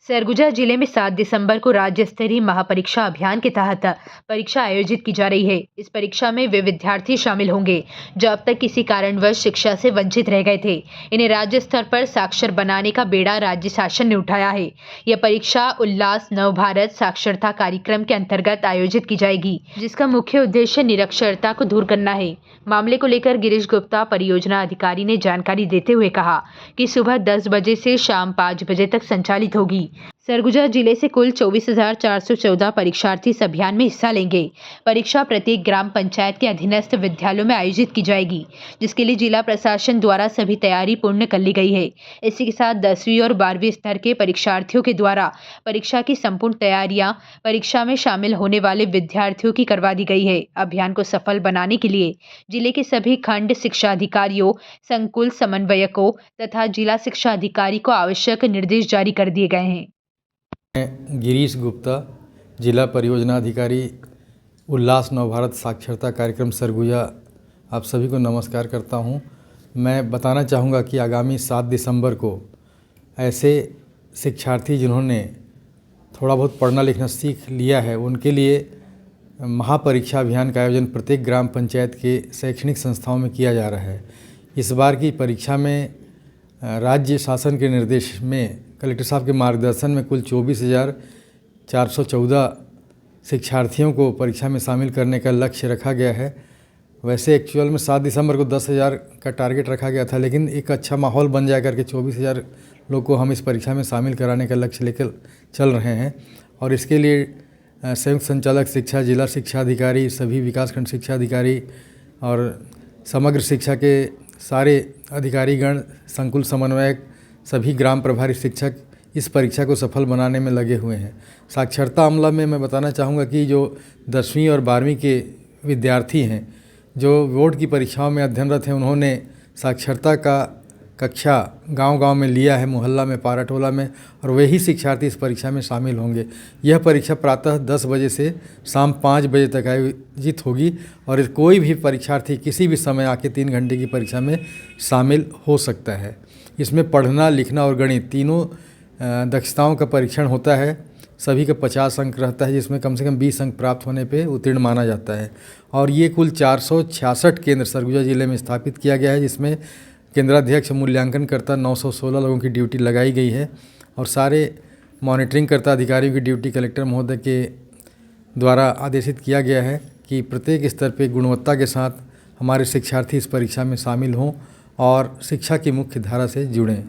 सरगुजा जिले में 7 दिसंबर को राज्य स्तरीय महापरीक्षा अभियान के तहत परीक्षा आयोजित की जा रही है। इस परीक्षा में वे विद्यार्थी शामिल होंगे जो अब तक किसी कारणवश शिक्षा से वंचित रह गए थे। इन्हें राज्य स्तर पर साक्षर बनाने का बेड़ा राज्य शासन ने उठाया है। यह परीक्षा उल्लास नव भारत साक्षरता कार्यक्रम के अंतर्गत आयोजित की जाएगी, जिसका मुख्य उद्देश्य निरक्षरता को दूर करना है। मामले को लेकर गिरीश गुप्ता परियोजना अधिकारी ने जानकारी देते हुए कहा कि सुबह 10 बजे से शाम 5 बजे तक संचालित होगी। सरगुजा जिले से कुल 24,414 परीक्षार्थी इस अभियान में हिस्सा लेंगे। परीक्षा प्रत्येक ग्राम पंचायत के अधीनस्थ विद्यालयों में आयोजित की जाएगी, जिसके लिए जिला प्रशासन द्वारा सभी तैयारी पूर्ण कर ली गई है। इसी के साथ 10वीं और 12वीं स्तर के परीक्षार्थियों के द्वारा परीक्षा की संपूर्ण तैयारियां परीक्षा में शामिल होने वाले विद्यार्थियों की करवा दी गई है। अभियान को सफल बनाने के लिए जिले के सभी खंड शिक्षा अधिकारियों, संकुल समन्वयकों तथा जिला शिक्षा अधिकारी को आवश्यक निर्देश जारी कर दिए गए हैं। गिरीश गुप्ता, जिला परियोजना अधिकारी, उल्लास नव भारत साक्षरता कार्यक्रम सरगुजा, आप सभी को नमस्कार करता हूं। मैं बताना चाहूँगा कि आगामी 7 दिसंबर को ऐसे शिक्षार्थी जिन्होंने थोड़ा बहुत पढ़ना लिखना सीख लिया है, उनके लिए महापरीक्षा अभियान का आयोजन प्रत्येक ग्राम पंचायत के शैक्षणिक संस्थाओं में किया जा रहा है। इस बार की परीक्षा में राज्य शासन के निर्देश में कलेक्टर साहब के मार्गदर्शन में कुल 24,414 शिक्षार्थियों को परीक्षा में शामिल करने का लक्ष्य रखा गया है। वैसे एक्चुअल में 7 दिसंबर को 10,000 का टारगेट रखा गया था, लेकिन एक अच्छा माहौल बन जाए करके 24,000 लोग को हम इस परीक्षा में शामिल कराने का लक्ष्य लेकर चल रहे हैं। और इसके लिए संयुक्त संचालक शिक्षा, जिला शिक्षा अधिकारी, सभी विकासखंड शिक्षा अधिकारी और समग्र शिक्षा के सारे अधिकारीगण, संकुल समन्वयक, सभी ग्राम प्रभारी शिक्षक इस परीक्षा को सफल बनाने में लगे हुए हैं। साक्षरता अमला में मैं बताना चाहूँगा कि जो 10वीं और 12वीं के विद्यार्थी हैं जो बोर्ड की परीक्षाओं में अध्ययनरत हैं, उन्होंने साक्षरता का कक्षा गांव-गांव में लिया है, मोहल्ला में, पाराटोला में, और वही शिक्षार्थी इस परीक्षा में शामिल होंगे। यह परीक्षा प्रातः 10 बजे से शाम 5 बजे तक आयोजित होगी और कोई भी परीक्षार्थी किसी भी समय आके 3 घंटे की परीक्षा में शामिल हो सकता है। इसमें पढ़ना, लिखना और गणित तीनों दक्षताओं का परीक्षण होता है। सभी का 50 अंक रहता है, जिसमें कम से कम 20 अंक प्राप्त होने पे उत्तीर्ण माना जाता है। और ये कुल 466 केंद्र सरगुजा जिले में स्थापित किया गया है, जिसमें केंद्राध्यक्ष मूल्यांकनकर्ता 916 लोगों की ड्यूटी लगाई गई है और सारे मॉनिटरिंग करता अधिकारियों की ड्यूटी कलेक्टर महोदय के द्वारा आदेशित किया गया है कि प्रत्येक स्तर पर गुणवत्ता के साथ हमारे शिक्षार्थी इस परीक्षा में शामिल हों और शिक्षा की मुख्य धारा से जुड़ें।